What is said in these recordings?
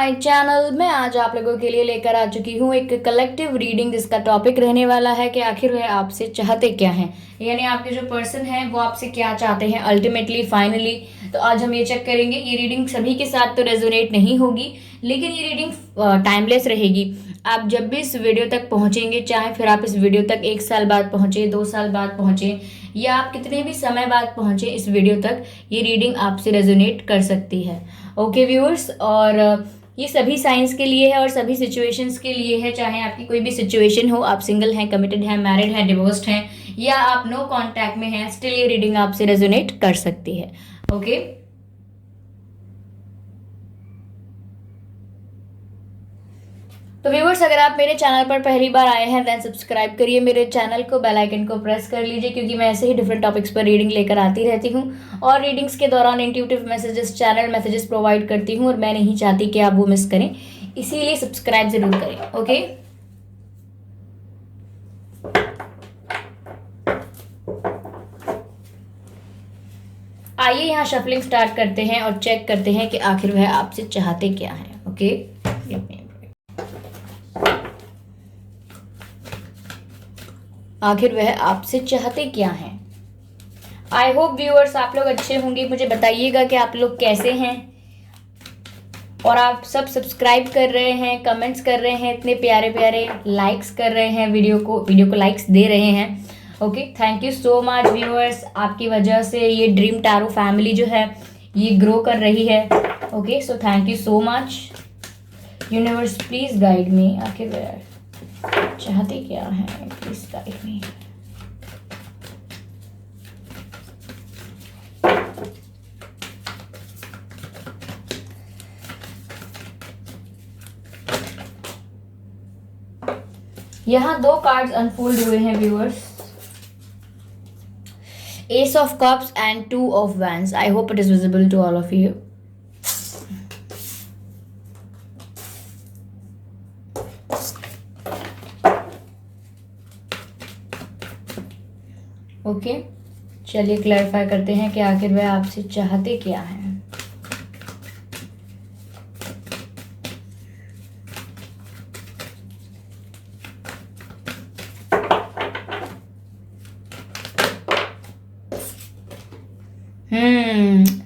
My channel. मैं आज आप लोगों के लिए लेकर आ चुकी हूँ एक कलेक्टिव रीडिंग जिसका टॉपिक रहने वाला है कि आखिर वह आपसे चाहते क्या हैं, यानी आपके जो पर्सन है वो आपसे क्या चाहते हैं अल्टीमेटली फाइनली। तो आज हम ये चेक करेंगे। ये रीडिंग सभी के साथ तो रेजोनेट नहीं होगी, लेकिन ये रीडिंग टाइमलेस रहेगी। आप जब भी इस वीडियो तक पहुंचेंगे, चाहे फिर आप इस वीडियो तक 1 साल बाद पहुंचे, 2 साल बाद पहुंचे, या आप कितने भी समय बाद पहुंचे इस वीडियो तक, ये रीडिंग आपसे रेजोनेट कर सकती है। ओके व्यूअर्स, और ये सभी साइंस के लिए है और सभी सिचुएशंस के लिए है। चाहे आपकी कोई भी सिचुएशन हो, आप सिंगल हैं, कमिटेड हैं, मैरिड हैं, डिवोर्स्ड हैं, या आप नो कांटेक्ट में हैं, स्टिल ये रीडिंग आपसे रेजोनेट कर सकती है। ओके, तो व्यूअर्स, अगर आप मेरे चैनल पर पहली बार आए हैं देन सब्सक्राइब करिए मेरे चैनल को, बेल आइकन को प्रेस कर लीजिए, क्योंकि मैं ऐसे ही डिफरेंट टॉपिक्स पर रीडिंग लेकर आती रहती हूँ और रीडिंग्स के दौरान intuitive messages, channel messages provide करती हूँ और मैं नहीं चाहती कि आप वो मिस करें, इसीलिए सब्सक्राइब जरूर करें। ओके, आइए यहाँ शफलिंग स्टार्ट करते हैं और चेक करते हैं कि आखिर वह आपसे चाहते क्या है। ओके, आखिर वह आपसे चाहते क्या हैं। आई होप व्यूअर्स आप लोग अच्छे होंगे। मुझे बताइएगा कि आप लोग कैसे हैं, और आप सब सब्सक्राइब कर रहे हैं, कमेंट्स कर रहे हैं, इतने प्यारे प्यारे लाइक्स कर रहे हैं, वीडियो को लाइक्स दे रहे हैं। Okay, thank you so much viewers. आपकी वजह से ये ड्रीम टैरो फैमिली जो है ये ग्रो कर रही है। Okay, so thank you so much. Universe please guide me, आखिर चाहते क्या है, प्लीज गाइड मी। यहाँ 2 कार्ड्स अनफोल्ड हुए हैं viewers, ace of cups and 2 of wands. I hope it is visible to all of you. Okay, चलिए clarify करते हैं कि आखिर वह आपसे चाहते क्या हैं।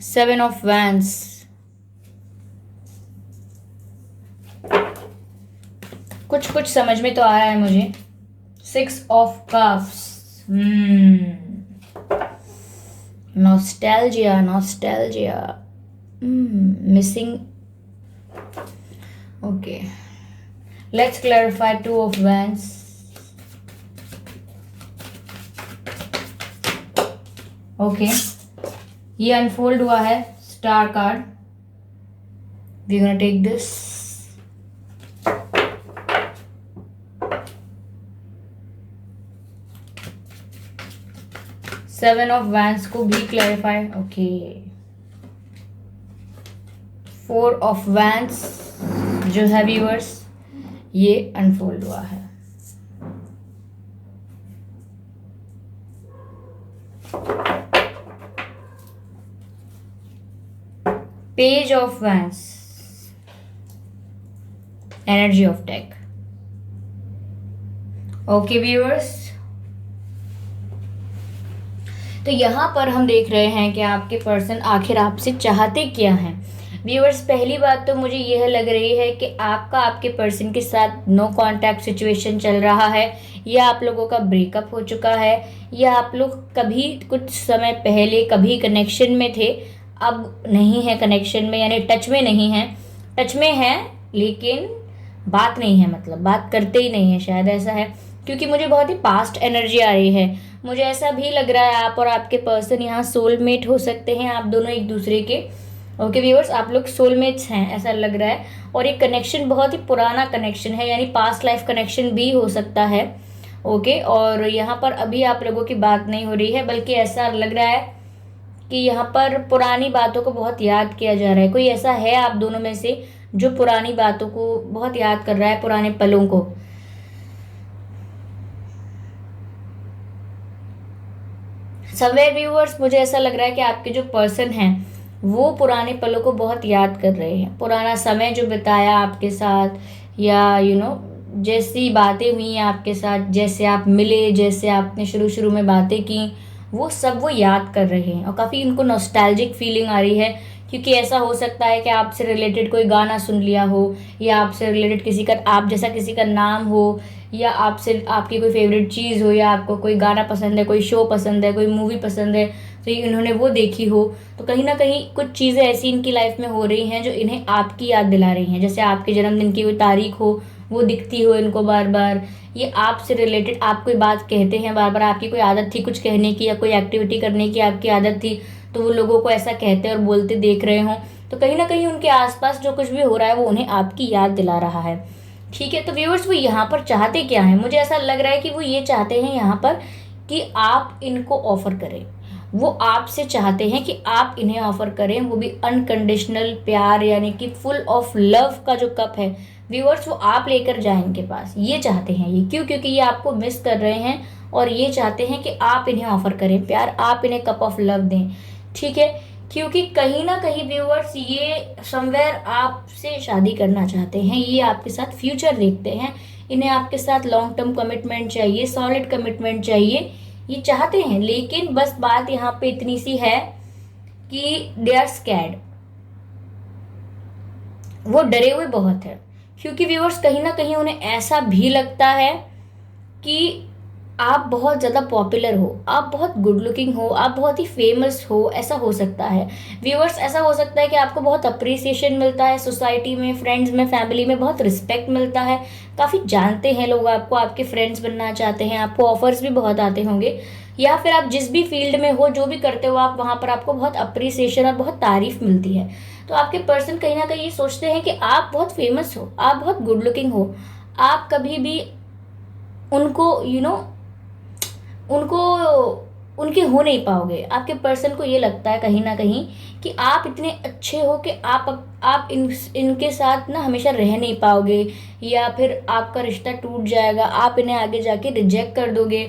सेवन ऑफ वैंड्स, कुछ समझ में तो आ रहा है मुझे। 6 of cups, nostalgia, missing. Okay, let's clarify 2 of wands. Okay, ये अनफोल्ड हुआ है star card. We gonna take this. Seven of wands को भी क्लैरिफाई। ओके, 4 ऑफ वैंड्स जो है व्यूअर्स ये अनफोल्ड हुआ है। Page of wands, energy of take. Okay viewers, तो यहाँ पर हम देख रहे हैं कि आपके पर्सन आखिर आपसे चाहते क्या हैं। व्यूअर्स, पहली बात तो मुझे यह लग रही है कि आपका आपके पर्सन के साथ नो कांटेक्ट सिचुएशन चल रहा है, या आप लोगों का ब्रेकअप हो चुका है, या आप लोग कभी कुछ समय पहले कभी कनेक्शन में थे, अब नहीं है कनेक्शन में, यानी टच में नहीं है। टच में है लेकिन बात नहीं है, मतलब बात करते ही नहीं है, शायद ऐसा है, क्योंकि मुझे बहुत ही पास्ट एनर्जी आ रही है। मुझे ऐसा भी लग रहा है आप और आपके पर्सन यहाँ सोलमेट हो सकते हैं, आप दोनों एक दूसरे के। ओके व्यूअर्स, आप लोग सोलमेट्स हैं ऐसा लग रहा है, और ये कनेक्शन बहुत ही पुराना कनेक्शन है, यानी पास्ट लाइफ कनेक्शन भी हो सकता है। ओके, और यहाँ पर अभी आप लोगों की बात नहीं हो रही है, बल्कि ऐसा लग रहा है कि यहाँ पर पुरानी बातों को बहुत याद किया जा रहा है। कोई ऐसा है आप दोनों में से जो पुरानी बातों को बहुत याद कर रहा है, पुराने पलों को। समवेयर व्यूअर्स, मुझे ऐसा लग रहा है कि आपके जो पर्सन हैं वो पुराने पलों को बहुत याद कर रहे हैं, पुराना समय जो बिताया आपके साथ, या जैसी बातें हुई हैं आपके साथ, जैसे आप मिले, जैसे आपने शुरू शुरू में बातें की, वो सब वो याद कर रहे हैं और काफ़ी उनको नॉस्टैल्जिक फीलिंग आ रही है। क्योंकि ऐसा हो सकता है कि आपसे रिलेटेड कोई गाना सुन लिया हो, या आपसे रिलेटेड किसी का, आप जैसा किसी का नाम हो, या आपसे आपकी कोई फेवरेट चीज़ हो, या आपको कोई गाना पसंद है, कोई शो पसंद है, कोई मूवी पसंद है, तो ये इन्होंने वो देखी हो। तो कहीं ना कहीं कुछ चीज़ें ऐसी इनकी लाइफ में हो रही हैं जो इन्हें आपकी याद दिला रही हैं। जैसे आपके जन्मदिन की कोई तारीख हो, वो दिखती हो इनको बार बार, ये आपसे रिलेटेड आप कोई बात कहते हैं बार बार, आपकी कोई आदत थी कुछ कहने की, या कोई एक्टिविटी करने की आपकी आदत थी, तो वो लोगों को ऐसा कहते और बोलते देख रहे हों, तो कहीं ना कहीं उनके आसपास जो कुछ भी हो रहा है वो उन्हें आपकी याद दिला रहा है। ठीक है, तो व्यूअर्स वो यहाँ पर चाहते क्या है, मुझे ऐसा लग रहा है कि वो ये चाहते हैं यहाँ पर कि आप इनको ऑफर करें। वो आपसे चाहते हैं कि आप इन्हें ऑफर करें, वो भी अनकंडीशनल प्यार, यानी कि फुल ऑफ लव का जो कप है व्यूअर्स, वो आप लेकर जाएं इनके पास। ये चाहते हैं ये, क्यों? क्योंकि ये आपको मिस कर रहे हैं और ये चाहते हैं कि आप इन्हें ऑफर करें प्यार, आप इन्हें कप ऑफ लव दें। ठीक है, क्योंकि कहीं ना कहीं व्यूअर्स ये समवेयर आपसे शादी करना चाहते हैं, ये आपके साथ फ्यूचर देखते हैं, इन्हें आपके साथ लॉन्ग टर्म कमिटमेंट चाहिए, सॉलिड कमिटमेंट चाहिए, ये चाहते हैं। लेकिन बस बात यहाँ पे इतनी सी है कि दे आर स्कैर्ड, वो डरे हुए बहुत है। क्योंकि व्यूअर्स कहीं ना कहीं उन्हें ऐसा भी लगता है कि आप बहुत ज़्यादा पॉपुलर हो, आप बहुत गुड लुकिंग हो, आप बहुत ही फेमस हो, ऐसा हो सकता है व्यूअर्स। ऐसा हो सकता है कि आपको बहुत अप्रिसिएशन मिलता है सोसाइटी में, फ्रेंड्स में, फैमिली में बहुत रिस्पेक्ट मिलता है, काफ़ी जानते हैं लोग आपको, आपके फ्रेंड्स बनना चाहते हैं, आपको ऑफर्स भी बहुत आते होंगे, या फिर आप जिस भी फील्ड में हो, जो भी करते हो आप, वहाँ पर आपको बहुत अप्रिसिएशन और बहुत तारीफ मिलती है। तो आपके पर्सन कहीं ना कहीं ये सोचते हैं कि आप बहुत फेमस हो, आप बहुत गुड लुकिंग हो, आप कभी भी उनको उनको उनके हो नहीं पाओगे। आपके पर्सन को ये लगता है कहीं ना कहीं कि आप इतने अच्छे हो कि आप इनके साथ ना हमेशा रह नहीं पाओगे, या फिर आपका रिश्ता टूट जाएगा, आप इन्हें आगे जाके रिजेक्ट कर दोगे।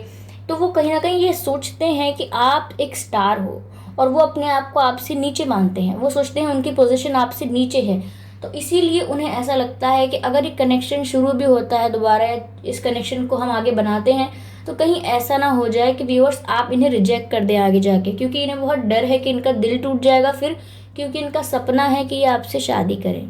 तो वो कहीं ना कहीं ये सोचते हैं कि आप एक स्टार हो, और वो अपने आप को आपसे नीचे मानते हैं, वो सोचते हैं उनकी पोजीशन आपसे नीचे है। तो इसीलिए उन्हें ऐसा लगता है कि अगर ये कनेक्शन शुरू भी होता है दोबारा, इस कनेक्शन को हम आगे बनाते हैं, तो कहीं ऐसा ना हो जाए कि व्यूअर्स आप इन्हें रिजेक्ट कर दें आगे जाके, क्योंकि इन्हें बहुत डर है कि इनका दिल टूट जाएगा फिर, क्योंकि इनका सपना है कि ये आपसे शादी करें।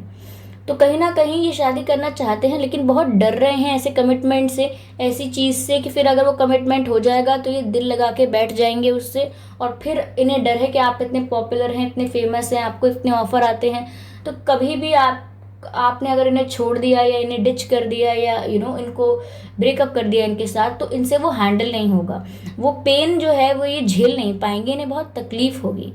तो कहीं ना कहीं ये शादी करना चाहते हैं, लेकिन बहुत डर रहे हैं ऐसे कमिटमेंट से, ऐसी चीज़ से कि फिर अगर वो कमिटमेंट हो जाएगा तो ये दिल लगा के बैठ जाएंगे उससे, और फिर इन्हें डर है कि आप इतने पॉपुलर हैं, इतने फेमस हैं, आपको इतने ऑफर आते हैं, तो कभी भी आपने अगर इन्हें छोड़ दिया, या इन्हें डिच कर दिया, या इनको ब्रेकअप कर दिया इनके साथ, तो इनसे वो हैंडल नहीं होगा, वो पेन जो है वो ये झेल नहीं पाएंगे, इन्हें बहुत तकलीफ होगी।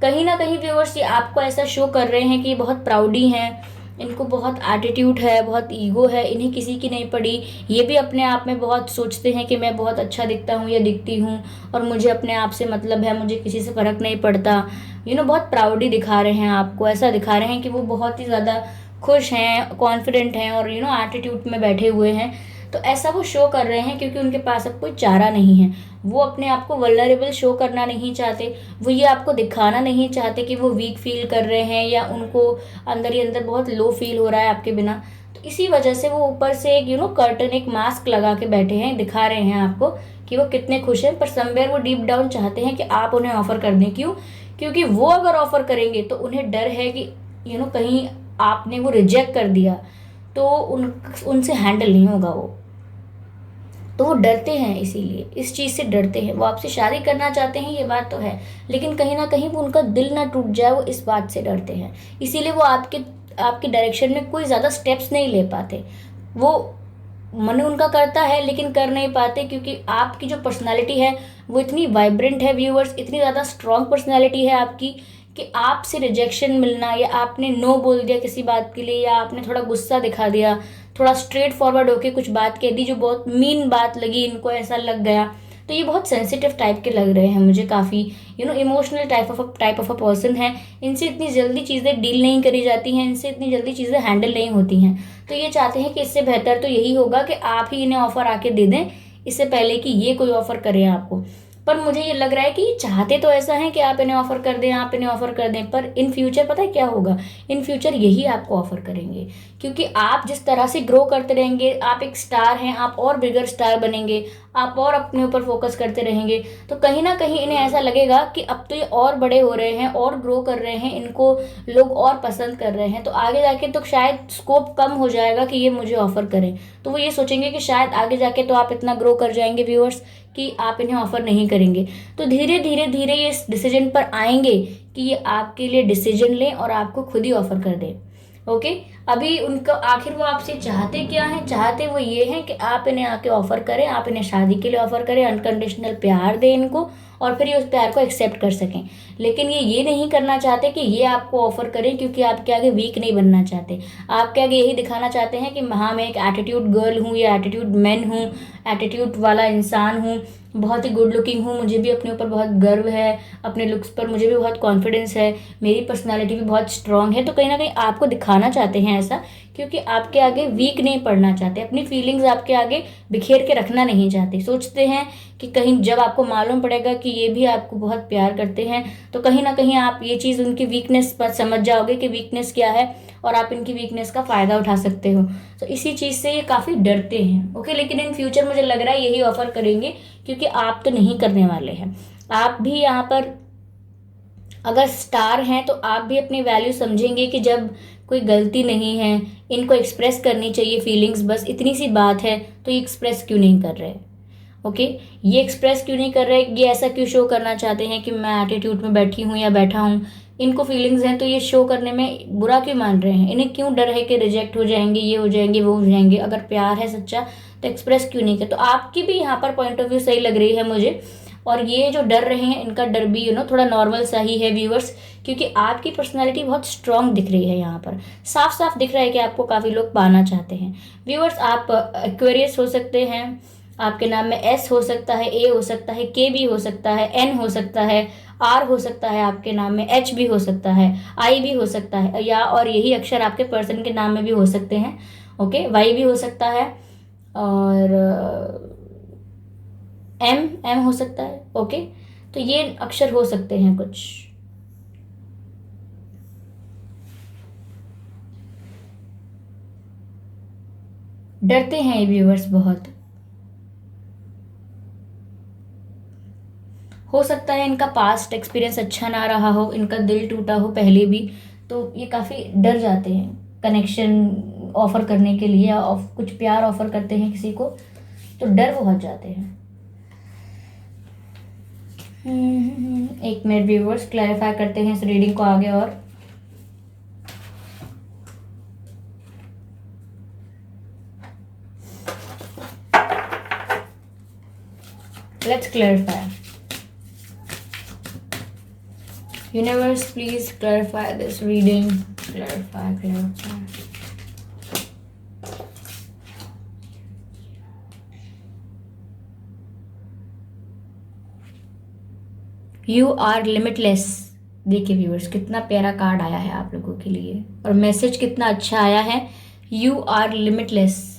कहीं ना कहीं व्यूअर्स ये आपको ऐसा शो कर रहे हैं कि ये बहुत प्राउडी हैं, इनको बहुत एटीट्यूड है, बहुत ईगो है, इन्हें किसी की नहीं पड़ी। ये भी अपने आप में बहुत सोचते हैं कि मैं बहुत अच्छा दिखता हूँ या दिखती हूँ, और मुझे अपने आप से मतलब है, मुझे किसी से फ़र्क नहीं पड़ता। बहुत प्राउडी दिखा रहे हैं आपको, ऐसा दिखा रहे हैं कि वो बहुत ही ज़्यादा खुश हैं, कॉन्फिडेंट हैं, और एटीट्यूड में बैठे हुए हैं। तो ऐसा वो शो कर रहे हैं क्योंकि उनके पास अब कोई चारा नहीं है। वो अपने आप को वल्नरेबल शो करना नहीं चाहते, वो ये आपको दिखाना नहीं चाहते कि वो वीक फील कर रहे हैं, या उनको अंदर ही अंदर बहुत लो फील हो रहा है आपके बिना। तो इसी वजह से वो ऊपर से एक कर्टन, एक मास्क लगा के बैठे हैं, दिखा रहे हैं आपको कि वो कितने खुश हैं, पर समवेयर वो डीप डाउन चाहते हैं कि आप उन्हें ऑफर कर दें। क्यों? क्योंकि वो अगर ऑफर करेंगे तो उन्हें डर है कि कहीं आपने वो रिजेक्ट कर दिया तो उनसे हैंडल नहीं होगा वो। तो वो डरते हैं, इसीलिए इस चीज़ से डरते हैं। वो आपसे शादी करना चाहते हैं, ये बात तो है, लेकिन कहीं ना कहीं वो उनका दिल ना टूट जाए, वो इस बात से डरते हैं। इसीलिए वो आपके डायरेक्शन में कोई ज़्यादा स्टेप्स नहीं ले पाते। वो मन उनका करता है लेकिन कर नहीं पाते, क्योंकि आपकी जो पर्सनालिटी है वो इतनी वाइब्रेंट है व्यूअर्स, इतनी ज़्यादा स्ट्रॉन्ग पर्सनालिटी है आपकी, कि आपसे रिजेक्शन मिलना, या आपने नो बोल दिया किसी बात के लिए, या आपने थोड़ा गुस्सा दिखा दिया, थोड़ा स्ट्रेट फॉरवर्ड होके कुछ बात कह दी जो बहुत मीन बात लगी, इनको ऐसा लग गया, तो ये बहुत सेंसिटिव टाइप के लग रहे हैं मुझे, काफ़ी emotional type of a person है। इनसे इतनी जल्दी चीज़ें डील नहीं करी जाती हैं, इनसे इतनी जल्दी चीज़ें हैंडल नहीं होती हैं। तो ये चाहते हैं कि इससे बेहतर तो यही होगा कि आप ही इन्हें ऑफर आके दे दें, इससे पहले कि ये कोई ऑफर करें आपको। पर मुझे ये लग रहा है कि ये चाहते तो ऐसा है कि आप इन्हें ऑफर कर दें, आप इन्हें ऑफर कर दें, पर इन फ्यूचर पता है क्या होगा, इन फ्यूचर यही आपको ऑफर करेंगे, क्योंकि आप जिस तरह से ग्रो करते रहेंगे, आप एक स्टार हैं, आप और बिगर स्टार बनेंगे, आप और अपने ऊपर फोकस करते रहेंगे, तो कहीं ना कहीं इन्हें ऐसा लगेगा कि अब तो ये और बड़े हो रहे हैं और ग्रो कर रहे हैं, इनको लोग और पसंद कर रहे हैं, तो आगे जाके तो शायद स्कोप कम हो जाएगा कि ये मुझे ऑफर करें, तो वो ये सोचेंगे कि शायद आगे जाके तो आप इतना ग्रो कर जाएंगे व्यूअर्स कि आप इन्हें ऑफर नहीं करेंगे। तो धीरे धीरे धीरे ये इस डिसीजन पर आएंगे कि ये आपके लिए डिसीजन लें और आपको खुद ही ऑफर कर दें। ओके, अभी उनका आखिर वो आपसे चाहते क्या है, चाहते वो ये है कि आप इन्हें आके ऑफर करें, आप इन्हें शादी के लिए ऑफर करें, अनकंडीशनल प्यार दें इनको, और फिर ये उस प्यार को एक्सेप्ट कर सकें। लेकिन ये नहीं करना चाहते कि ये आपको ऑफर करें, क्योंकि आपके आगे वीक नहीं बनना चाहते, आपके आगे यही दिखाना चाहते हैं कि हाँ मैं एक एटीट्यूड गर्ल हूँ या एटीट्यूड मैन हूँ, एटीट्यूड वाला इंसान हूँ, बहुत ही गुड लुकिंग हूँ, मुझे भी अपने ऊपर बहुत गर्व है, अपने लुक्स पर मुझे भी बहुत कॉन्फिडेंस है, मेरी पर्सनालिटी भी बहुत स्ट्रांग है। तो कहीं ना कहीं आपको दिखाना चाहते हैं ऐसा, क्योंकि आपके आगे वीक नहीं पड़ना चाहते, अपनी फीलिंग्स आपके आगे बिखेर के रखना नहीं चाहते। सोचते हैं कि कहीं जब आपको मालूम पड़ेगा कि ये भी आपको बहुत प्यार करते हैं, तो कहीं ना कहीं आप ये चीज़ उनकी वीकनेस पर समझ जाओगे कि वीकनेस क्या है, और आप इनकी वीकनेस का फ़ायदा उठा सकते हो। तो इसी चीज़ से ये काफ़ी डरते हैं। ओके, लेकिन इन फ्यूचर मुझे लग रहा है यही ऑफर करेंगे, क्योंकि आप तो नहीं करने वाले हैं। आप भी यहाँ पर अगर स्टार हैं तो आप भी अपनी वैल्यू समझेंगे कि जब कोई गलती नहीं है, इनको एक्सप्रेस करनी चाहिए फीलिंग्स, बस इतनी सी बात है, तो ये एक्सप्रेस क्यों नहीं कर रहे। ओके, ये एक्सप्रेस क्यों नहीं कर रहे, ये ऐसा क्यों शो करना चाहते हैं कि मैं एटीट्यूड में बैठी हूँ या बैठा हूँ, इनको फीलिंग्स हैं तो ये शो करने में बुरा क्यों मान रहे हैं, इन्हें क्यों डर है कि रिजेक्ट हो जाएंगे, ये हो जाएंगे, वो हो जाएंगे। अगर प्यार है सच्चा तो एक्सप्रेस क्यों नहीं कर। तो आपकी भी यहाँ पर पॉइंट ऑफ व्यू सही लग रही है मुझे, और ये जो डर रहे हैं इनका डर भी थोड़ा नॉर्मल सा ही है व्यूअर्स, क्योंकि आपकी पर्सनालिटी बहुत स्ट्रांग दिख रही है, यहाँ पर साफ साफ दिख रहा है कि आपको काफ़ी लोग पाना चाहते हैं। व्यूअर्स, आप एक्वेरियस हो सकते हैं, आपके नाम में एस हो सकता है, ए हो सकता है, के भी हो सकता है, एन हो सकता है, आर हो सकता है, आपके नाम में एच भी हो सकता है, आई भी हो सकता है, या और यही अक्षर आपके पर्सन के नाम में भी हो सकते हैं। ओके, वाई भी हो सकता है, और एम एम हो सकता है। ओके, तो ये अक्षर हो सकते हैं कुछ। डरते हैं ये व्यूअर्स बहुत। हो सकता है इनका पास्ट एक्सपीरियंस अच्छा ना रहा हो, इनका दिल टूटा हो पहले भी, तो ये काफ़ी डर जाते हैं कनेक्शन ऑफर करने के लिए, या कुछ प्यार ऑफर करते हैं किसी को तो डर बहुत जाते हैं। एक मिनट व्यूवर्स, क्लैरिफाई करते हैं इस रीडिंग को आगे और let's clarify. Universe please clarify this reading, clarify. You are limitless. देखिए व्यूअर्स, कितना प्यारा कार्ड आया है आप लोगों के लिए, और मैसेज कितना अच्छा आया है, यू आर लिमिटलेस।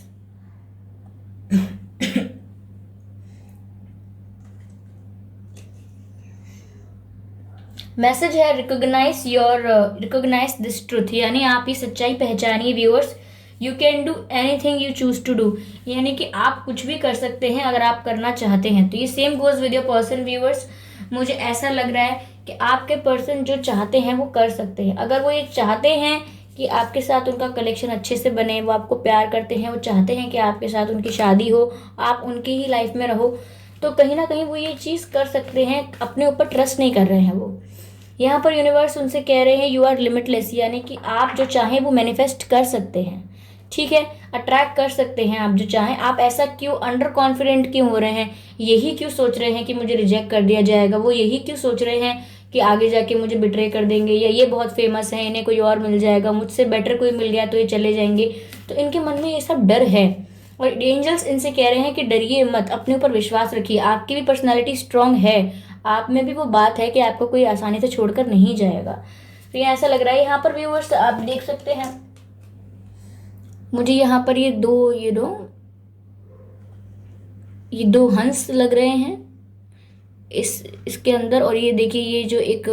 मैसेज है रिकॉग्नाइज दिस ट्रूथ, यानी आप ये सच्चाई पहचानिए viewers. You can do anything you choose to do, यानी कि आप कुछ भी कर सकते हैं अगर आप करना चाहते हैं। तो ये same goes with your person viewers. मुझे ऐसा लग रहा है कि आपके पर्सन जो चाहते हैं वो कर सकते हैं। अगर वो ये चाहते हैं कि आपके साथ उनका कलेक्शन अच्छे से बने, वो आपको प्यार करते हैं, वो चाहते हैं कि आपके साथ उनकी शादी हो, आप उनकी ही लाइफ में रहो, तो कहीं ना कहीं वो ये चीज़ कर सकते हैं। अपने ऊपर ट्रस्ट नहीं कर रहे हैं वो। यहाँ पर यूनिवर्स उनसे कह रहे हैं यू आर लिमिटलेस, यानी कि आप जो चाहें वो मैनिफेस्ट कर सकते हैं। ठीक है, अट्रैक्ट कर सकते हैं आप जो चाहें। आप ऐसा क्यों अंडर कॉन्फिडेंट क्यों हो रहे हैं, यही क्यों सोच रहे हैं कि मुझे रिजेक्ट कर दिया जाएगा, वो यही क्यों सोच रहे हैं कि आगे जाके मुझे बिट्रे कर देंगे, या ये बहुत फेमस है इन्हें कोई और मिल जाएगा, मुझसे बेटर कोई मिल गया तो ये चले जाएंगे। तो इनके मन में ये सब डर है, और एंजल्स इनसे कह रहे हैं कि डरिए मत, अपने ऊपर विश्वास रखिए, आपकी भी पर्सनैलिटी स्ट्रांग है, आप में भी वो बात है कि आपको कोई आसानी से छोड़कर नहीं जाएगा। तो ये ऐसा लग रहा है। यहाँ पर व्यूअर्स आप देख सकते हैं, मुझे यहाँ पर ये दो हंस लग रहे हैं, इसके अंदर। और ये देखिए, ये जो एक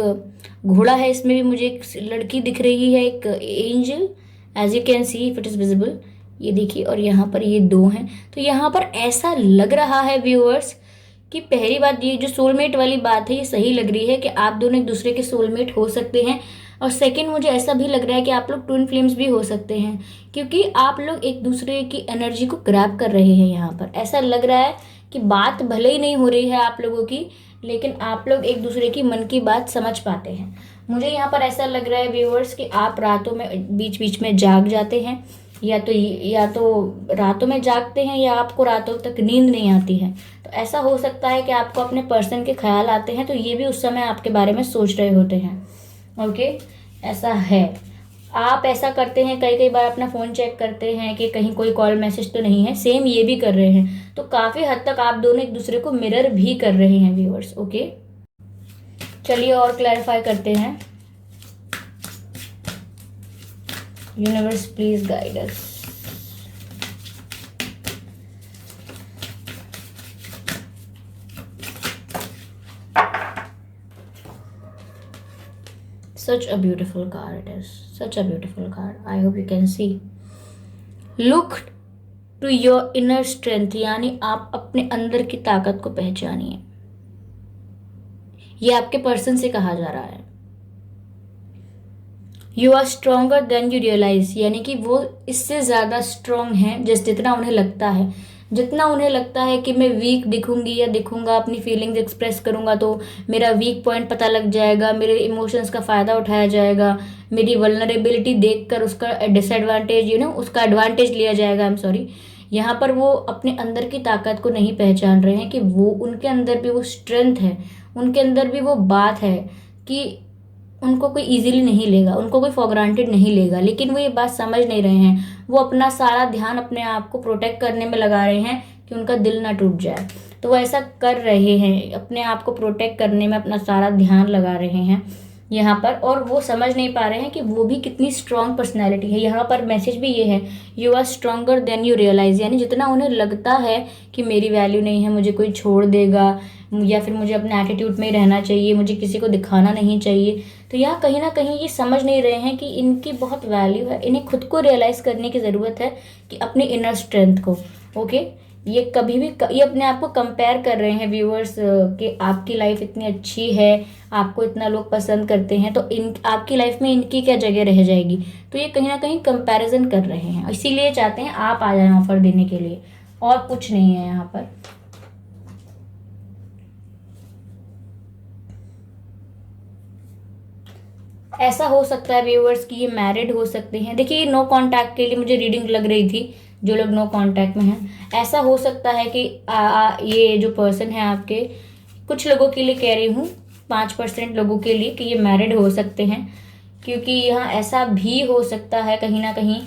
घोड़ा है, इसमें भी मुझे एक लड़की दिख रही है, एक angel, as you can see if it is visible. ये देखिए, और यहाँ पर ये दो हैं। तो यहाँ पर ऐसा लग रहा है व्यूअर्स कि पहली बात, ये जो सोलमेट वाली बात है ये सही लग रही है कि आप दोनों एक दूसरे के सोलमेट हो सकते हैं। और सेकंड, मुझे ऐसा भी लग रहा है कि आप लोग ट्विन फ्लेम्स भी हो सकते हैं, क्योंकि आप लोग एक दूसरे की एनर्जी को ग्रैब कर रहे हैं। यहाँ पर ऐसा लग रहा है कि बात भले ही नहीं हो रही है आप लोगों की, लेकिन आप लोग एक दूसरे की मन की बात समझ पाते हैं। मुझे यहाँ पर ऐसा लग रहा है व्यूअर्स कि आप रातों में बीच बीच में जाग जाते हैं, या तो रातों में जागते हैं, या आपको रातों तक नींद नहीं आती है। तो ऐसा हो सकता है कि आपको अपने पर्सन के ख्याल आते हैं, तो ये भी उस समय आपके बारे में सोच रहे होते हैं। ओके, ऐसा है। आप ऐसा करते हैं, कई कई बार अपना फ़ोन चेक करते हैं कि कहीं कोई कॉल मैसेज तो नहीं है, सेम ये भी कर रहे हैं। तो काफ़ी हद तक आप दोनों एक दूसरे को मिरर भी कर रहे हैं व्यूअर्स। ओके, चलिए और क्लैरिफाई करते हैं। Universe please guide us. Such a beautiful card it is. Such a beautiful card. I hope you can see. Look to your inner strength, यानी आप अपने अंदर की ताकत को पहचानिए। ये आपके पर्सन से कहा जा रहा है। You are stronger than you realise, यानी कि वो इससे ज़्यादा स्ट्रोंग हैं जितना उन्हें लगता है। जितना उन्हें लगता है कि मैं वीक दिखूंगी या दिखूंगा, अपनी फीलिंग्स एक्सप्रेस करूंगा तो मेरा वीक पॉइंट पता लग जाएगा, मेरे इमोशंस का फ़ायदा उठाया जाएगा, मेरी वल्नरेबिलिटी देखकर उसका डिसएडवांटेज उसका एडवांटेज लिया जाएगा। आई एम सॉरी, यहाँ पर वो अपने अंदर की ताकत को नहीं पहचान रहे हैं कि वो उनके अंदर भी वो स्ट्रेंथ है, उनके अंदर भी वो बात है कि उनको कोई इजीली नहीं लेगा, उनको कोई फॉर ग्रांटेड नहीं लेगा। लेकिन वो ये बात समझ नहीं रहे हैं। वो अपना सारा ध्यान अपने आप को प्रोटेक्ट करने में लगा रहे हैं कि उनका दिल ना टूट जाए। तो वो ऐसा कर रहे हैं, अपने आप को प्रोटेक्ट करने में अपना सारा ध्यान लगा रहे हैं यहाँ पर। और वो समझ नहीं पा रहे हैं कि वो भी कितनी स्ट्रांग पर्सनैलिटी है। यहाँ पर मैसेज भी ये है, you are stronger than you realise, यानी जितना उन्हें लगता है कि मेरी वैल्यू नहीं है, मुझे कोई छोड़ देगा, या फिर मुझे अपने एटीट्यूड में ही रहना चाहिए, मुझे किसी को दिखाना नहीं चाहिए, तो यहाँ कहीं ना कहीं ये समझ नहीं रहे हैं कि इनकी बहुत वैल्यू है। इन्हें खुद को रियलाइज करने की ज़रूरत है कि अपनी इनर स्ट्रेंथ को। ओके, ये कभी भी ये अपने आप को कंपेयर कर रहे हैं व्यूअर्स कि आपकी लाइफ इतनी अच्छी है, आपको इतना लोग पसंद करते हैं, तो आपकी लाइफ में इनकी क्या जगह रह जाएगी। तो ये कहीं ना कहीं कंपैरिजन कर रहे हैं, इसीलिए चाहते हैं आप आ जाएं ऑफर देने के लिए, और कुछ नहीं है यहाँ पर। ऐसा हो सकता है व्यूअर्स कि ये मैरिड हो सकते हैं। देखिए, ये नो कांटेक्ट के लिए मुझे रीडिंग लग रही थी, जो लोग नो कांटेक्ट में हैं। ऐसा हो सकता है कि ये जो पर्सन है आपके, कुछ लोगों के लिए कह रही हूँ, 5% लोगों के लिए, कि ये मैरिड हो सकते हैं। क्योंकि यहाँ ऐसा भी हो सकता है कहीं ना कहीं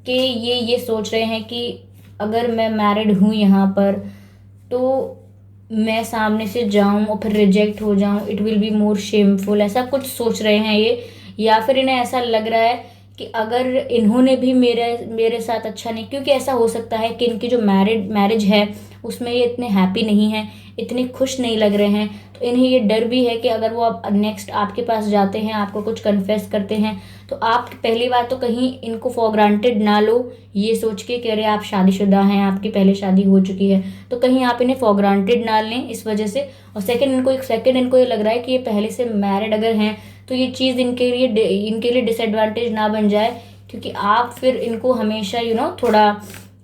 कि ये सोच रहे हैं कि अगर मैं मैरिड हूँ यहाँ पर, तो मैं सामने से जाऊं और फिर रिजेक्ट हो जाऊं, it will be more shameful, ऐसा कुछ सोच रहे हैं ये। या फिर इन्हें ऐसा लग रहा है कि अगर इन्होंने भी मेरे साथ अच्छा नहीं, क्योंकि ऐसा हो सकता है कि इनकी जो मैरिज है उसमें ये इतने हैप्पी नहीं हैं, इतने खुश नहीं लग रहे हैं। तो इन्हें ये डर भी है कि अगर वो अब नेक्स्ट आपके पास जाते हैं, आपको कुछ कन्फेस करते हैं, तो आप पहली बात तो कहीं इनको फॉर ग्रांटेड ना लो, ये सोच के कि अरे आप शादीशुदा हैं, आपकी पहले शादी हो चुकी है, तो कहीं आप इन्हें फॉर ग्रांटेड ना लें इस वजह से। और सेकंड, इनको ये लग रहा है कि ये पहले से मैरिड अगर हैं, तो ये चीज़ इनके लिए डिसएडवांटेज ना बन जाए, क्योंकि आप फिर इनको हमेशा थोड़ा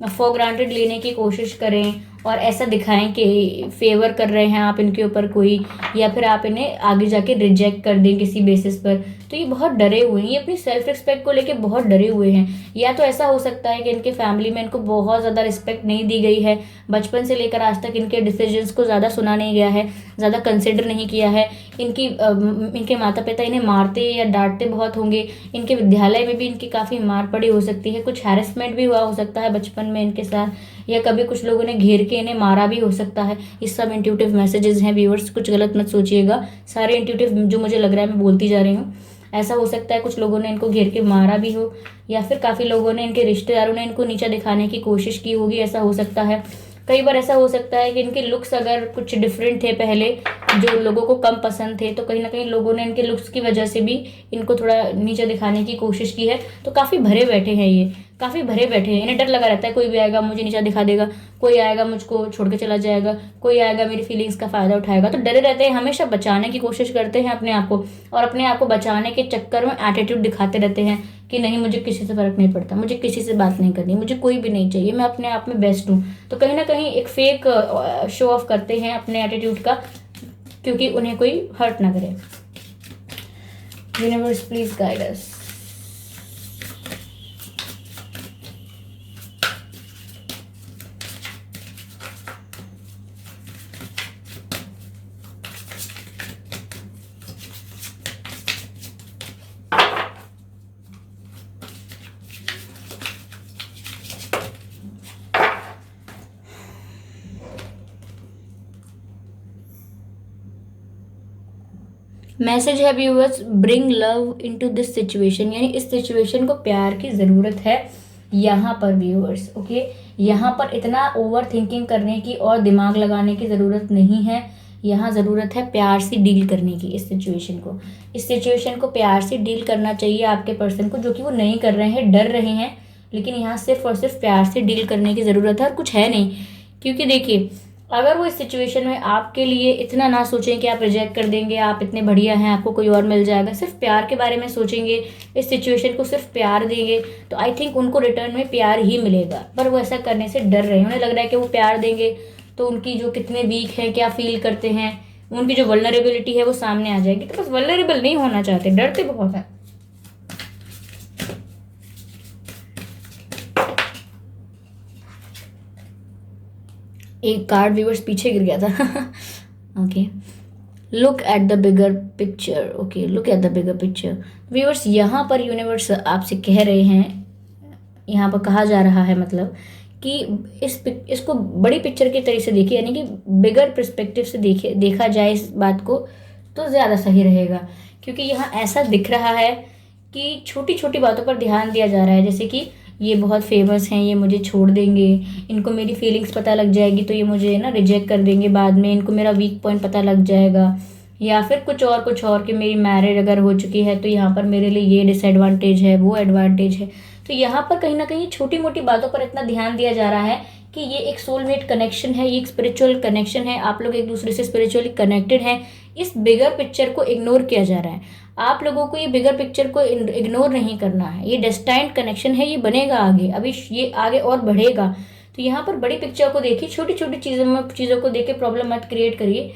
फॉर ग्रांटेड लेने की कोशिश करें और ऐसा दिखाएं कि फेवर कर रहे हैं आप इनके ऊपर कोई, या फिर आप इन्हें आगे जाके रिजेक्ट कर दें किसी बेसिस पर। तो ये बहुत डरे हुए हैं, ये अपनी सेल्फ रिस्पेक्ट को लेके बहुत डरे हुए हैं। या तो ऐसा हो सकता है कि इनके फैमिली में इनको बहुत ज़्यादा रिस्पेक्ट नहीं दी गई है, बचपन से लेकर आज तक इनके डिसीजंस को ज़्यादा सुना नहीं गया है, ज़्यादा कंसिडर नहीं किया है। इनके माता पिता इन्हें मारते या डांटते बहुत होंगे, इनके विद्यालय में भी इनकी काफ़ी मार पड़ी हो सकती है, कुछ हैरेसमेंट भी हुआ हो सकता है बचपन में इनके साथ, या कभी कुछ लोगों ने घेर के इन्हें मारा भी हो सकता है। ये सब इंट्यूटिव मैसेजेस हैं व्यूअर्स, कुछ गलत मत सोचिएगा, सारे इंट्यूटिव जो मुझे लग रहा है मैं बोलती जा रही हूँ। ऐसा हो सकता है कुछ लोगों ने इनको घेर के मारा भी हो, या फिर काफ़ी लोगों ने, इनके रिश्तेदारों ने इनको नीचा दिखाने की कोशिश की होगी, ऐसा हो सकता है। कई बार ऐसा हो सकता है कि इनके लुक्स अगर कुछ डिफरेंट थे पहले, जो लोगों को कम पसंद थे, तो कहीं ना कहीं लोगों ने इनके लुक्स की वजह से भी इनको थोड़ा नीचे दिखाने की कोशिश की है। तो काफ़ी भरे बैठे हैं ये, काफ़ी भरे बैठे हैं। इन्हें डर लगा रहता है कोई भी आएगा मुझे नीचा दिखा देगा, कोई आएगा मुझको छोड़ के चला जाएगा, कोई आएगा मेरी फीलिंग्स का फ़ायदा उठाएगा। तो डरे रहते हैं, हमेशा बचाने की कोशिश करते हैं अपने आप को, और अपने आप को बचाने के चक्कर में एटीट्यूड दिखाते रहते हैं कि नहीं मुझे किसी से फ़र्क नहीं पड़ता, मुझे किसी से बात नहीं करनी, मुझे कोई भी नहीं चाहिए, मैं अपने आप में बेस्ट हूँ। तो कहीं ना कहीं एक फेक शो ऑफ करते हैं अपने एटीट्यूड का, क्योंकि उन्हें कोई हर्ट ना करे। Universe please guide us. Message है viewers, bring love into this situation, यानी इस सिचुएशन को प्यार की ज़रूरत है यहाँ पर व्यूअर्स। ओके, यहाँ पर इतना ओवर थिंकिंग करने की और दिमाग लगाने की ज़रूरत नहीं है। यहाँ ज़रूरत है प्यार से डील करने की इस सिचुएशन को। इस सिचुएशन को प्यार से डील करना चाहिए आपके पर्सन को, जो कि वो नहीं कर रहे हैं, डर रहे हैं। लेकिन यहाँ सिर्फ और सिर्फ प्यार से डील करने की ज़रूरत है, और कुछ है नहीं। क्योंकि देखिए, अगर वो इस सिचुएशन में आपके लिए इतना ना सोचें कि आप रिजेक्ट कर देंगे, आप इतने बढ़िया हैं, आपको कोई और मिल जाएगा, सिर्फ प्यार के बारे में सोचेंगे, इस सिचुएशन को सिर्फ प्यार देंगे, तो आई थिंक उनको रिटर्न में प्यार ही मिलेगा। पर वो ऐसा करने से डर रहे हैं, उन्हें लग रहा है कि वो प्यार देंगे तो उनकी जो कितने वीक हैं, क्या फील करते हैं, उनकी जो वल्नरेबिलिटी है वो सामने आ जाएगी। तो बस वल्नरेबल नहीं होना चाहते, डरते बहुत हैं। एक कार्ड व्यूअर्स पीछे गिर गया था। Okay, look at the bigger picture. Okay, look at the bigger picture viewers. यहाँ पर यूनिवर्स आपसे कह रहे हैं, यहाँ पर कहा जा रहा है मतलब कि इसको बड़ी पिक्चर की तरह से देखिए, यानी कि बिगर पर्सपेक्टिव से देखा जाए इस बात को, तो ज़्यादा सही रहेगा। क्योंकि यहाँ ऐसा दिख रहा है कि छोटी छोटी बातों पर ध्यान दिया जा रहा है, जैसे कि ये बहुत फेमस हैं, ये मुझे छोड़ देंगे, इनको मेरी फीलिंग्स पता लग जाएगी तो ये मुझे ना रिजेक्ट कर देंगे बाद में, इनको मेरा वीक पॉइंट पता लग जाएगा, या फिर कुछ और कि मेरी मैरिज अगर हो चुकी है तो यहाँ पर मेरे लिए ये डिसएडवांटेज है, वो एडवांटेज है। तो यहाँ पर कहीं ना कहीं छोटी मोटी बातों पर इतना ध्यान दिया जा रहा है कि ये एक सोलमेट कनेक्शन है, ये एक स्पिरिचुअल कनेक्शन है, आप लोग एक दूसरे से स्पिरिचुअली कनेक्टेड हैं। इस बिगर पिक्चर को इग्नोर किया जा रहा है। आप लोगों को ये बिगर पिक्चर को इग्नोर नहीं करना है। ये डेस्टाइन्ड कनेक्शन है, ये बनेगा आगे, अभी ये आगे और बढ़ेगा। तो यहाँ पर बड़ी पिक्चर को देखिए, छोटी छोटी चीज़ों को देख के प्रॉब्लम मत क्रिएट करिए।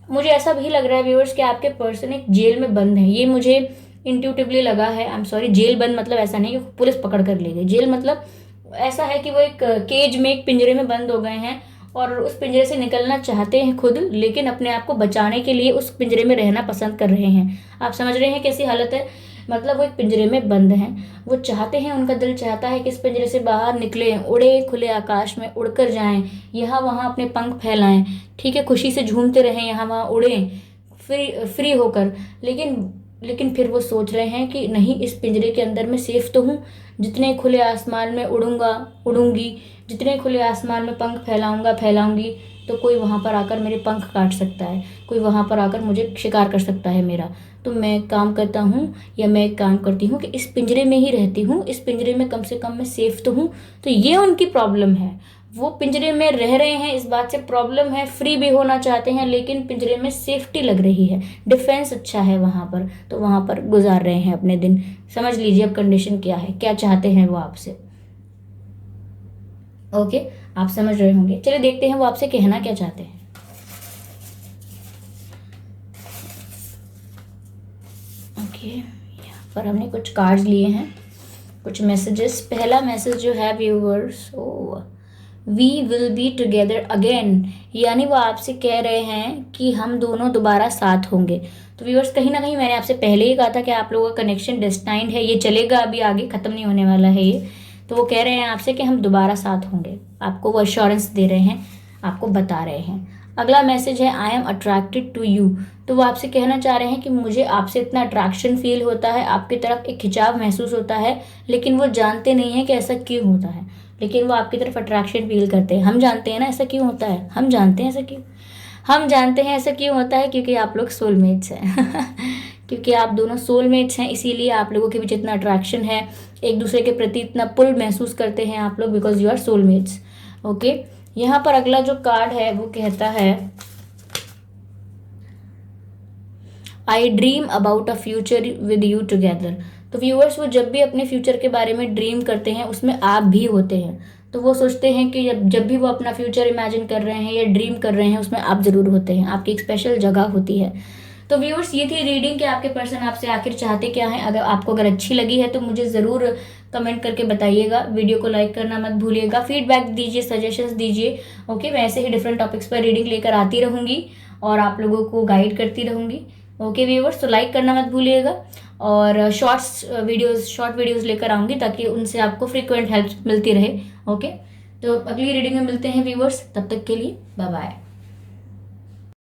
मुझे ऐसा भी लग रहा है व्यूअर्स कि आपके पर्सन एक जेल में बंद है, ये मुझे इंट्यूटिवली लगा है। आई एम सॉरी, जेल बंद मतलब ऐसा नहीं कि पुलिस पकड़ कर ले गई। जेल मतलब ऐसा है कि वो एक केज में, एक पिंजरे में बंद हो गए हैं और उस पिंजरे से निकलना चाहते हैं खुद, लेकिन अपने आप को बचाने के लिए उस पिंजरे में रहना पसंद कर रहे हैं। आप समझ रहे हैं कैसी हालत है? मतलब वो एक पिंजरे में बंद हैं, वो चाहते हैं, उनका दिल चाहता है कि इस पिंजरे से बाहर निकलें, उड़े, खुले आकाश में उड़कर जाएं, यहाँ वहाँ अपने पंख फैलाएं, ठीक है, खुशी से झूमते रहें, यहाँ वहाँ उड़ें फ्री होकर। लेकिन फिर वो सोच रहे हैं कि नहीं, इस पिंजरे के अंदर मैं सेफ तो हूँ, जितने खुले आसमान में उड़ूंगी, जितने खुले आसमान में पंख फैलाऊंगी, तो कोई वहाँ पर आकर मेरे पंख काट सकता है, कोई वहाँ पर आकर मुझे शिकार कर सकता है मेरा। तो मैं काम करता हूँ, या मैं एक काम करती हूँ कि इस पिंजरे में ही रहती हूँ, इस पिंजरे में कम से कम मैं सेफ तो हूँ। तो ये उनकी प्रॉब्लम है, वो पिंजरे में रह रहे हैं, इस बात से प्रॉब्लम है, फ्री भी होना चाहते हैं, लेकिन पिंजरे में सेफ्टी लग रही है, डिफेंस अच्छा है वहाँ पर, तो वहाँ पर गुजार रहे हैं अपने दिन। समझ लीजिए अब कंडीशन क्या है, क्या चाहते हैं वो आपसे। ओके, आप समझ रहे होंगे। चलिए देखते हैं वो आपसे कहना क्या चाहते हैं। ओके, यहाँ पर हमने कुछ कार्ड्स लिए हैं, कुछ मैसेजेस। पहला मैसेज जो है viewers, we will be together again, यानी वो आपसे कह रहे हैं कि हम दोनों दोबारा साथ होंगे। तो व्यूअर्स, कहीं ना कहीं मैंने आपसे पहले ही कहा था कि आप लोगों का कनेक्शन डेस्टाइन्ड है, ये चलेगा, अभी आगे ख़त्म नहीं होने वाला है ये। तो वो कह रहे हैं आपसे कि हम दोबारा साथ होंगे, आपको वो एश्योरेंस दे रहे हैं, आपको बता रहे हैं। अगला मैसेज है, I am attracted to you. तो वो आपसे कहना चाह रहे हैं कि मुझे आपसे इतना अट्रैक्शन फील होता है, आपकी तरफ एक खिंचाव महसूस होता है, लेकिन वो जानते नहीं हैं कि ऐसा क्यों होता है। लेकिन वो आपकी तरफ अट्रैक्शन फील करते हैं। हम जानते हैं ना ऐसा क्यों होता है, हम जानते हैं ऐसा क्यों, हम जानते हैं ऐसा क्यों होता है, क्योंकि आप लोग सोलमेट्स हैं। क्योंकि आप दोनों सोलमेट्स हैं, इसीलिए आप लोगों के बीच इतना अट्रैक्शन है, एक दूसरे के प्रति इतना पुल महसूस करते हैं आप लोग, because you are soulmates. Okay, यहाँ पर अगला जो कार्ड है वो कहता है I dream about a future with you together. तो व्यूअर्स, वो जब भी अपने फ्यूचर के बारे में ड्रीम करते हैं उसमें आप भी होते हैं। तो वो सोचते हैं कि जब भी वो अपना फ्यूचर इमेजिन कर रहे हैं या ड्रीम कर रहे हैं उसमें आप ज़रूर होते हैं, आपकी एक स्पेशल जगह होती है। तो व्यूअर्स, ये थी रीडिंग कि आपके पर्सन आपसे आखिर चाहते क्या हैं। अगर अच्छी लगी है तो मुझे ज़रूर कमेंट करके बताइएगा। वीडियो को लाइक करना मत भूलिएगा, फीडबैक दीजिए, सजेशंस दीजिए। ओके, मैं ऐसे ही डिफरेंट टॉपिक्स पर रीडिंग लेकर आती रहूँगी और आप लोगों को गाइड करती रहूँगी। ओके व्यूअर्स, तो लाइक करना मत भूलिएगा और शॉर्ट वीडियोस लेकर आऊँगी ताकि उनसे आपको फ्रीक्वेंट हेल्प मिलती रहे। ओके, तो अगली रीडिंग में मिलते हैं व्यूअर्स, तब तक के लिए बाय बाय।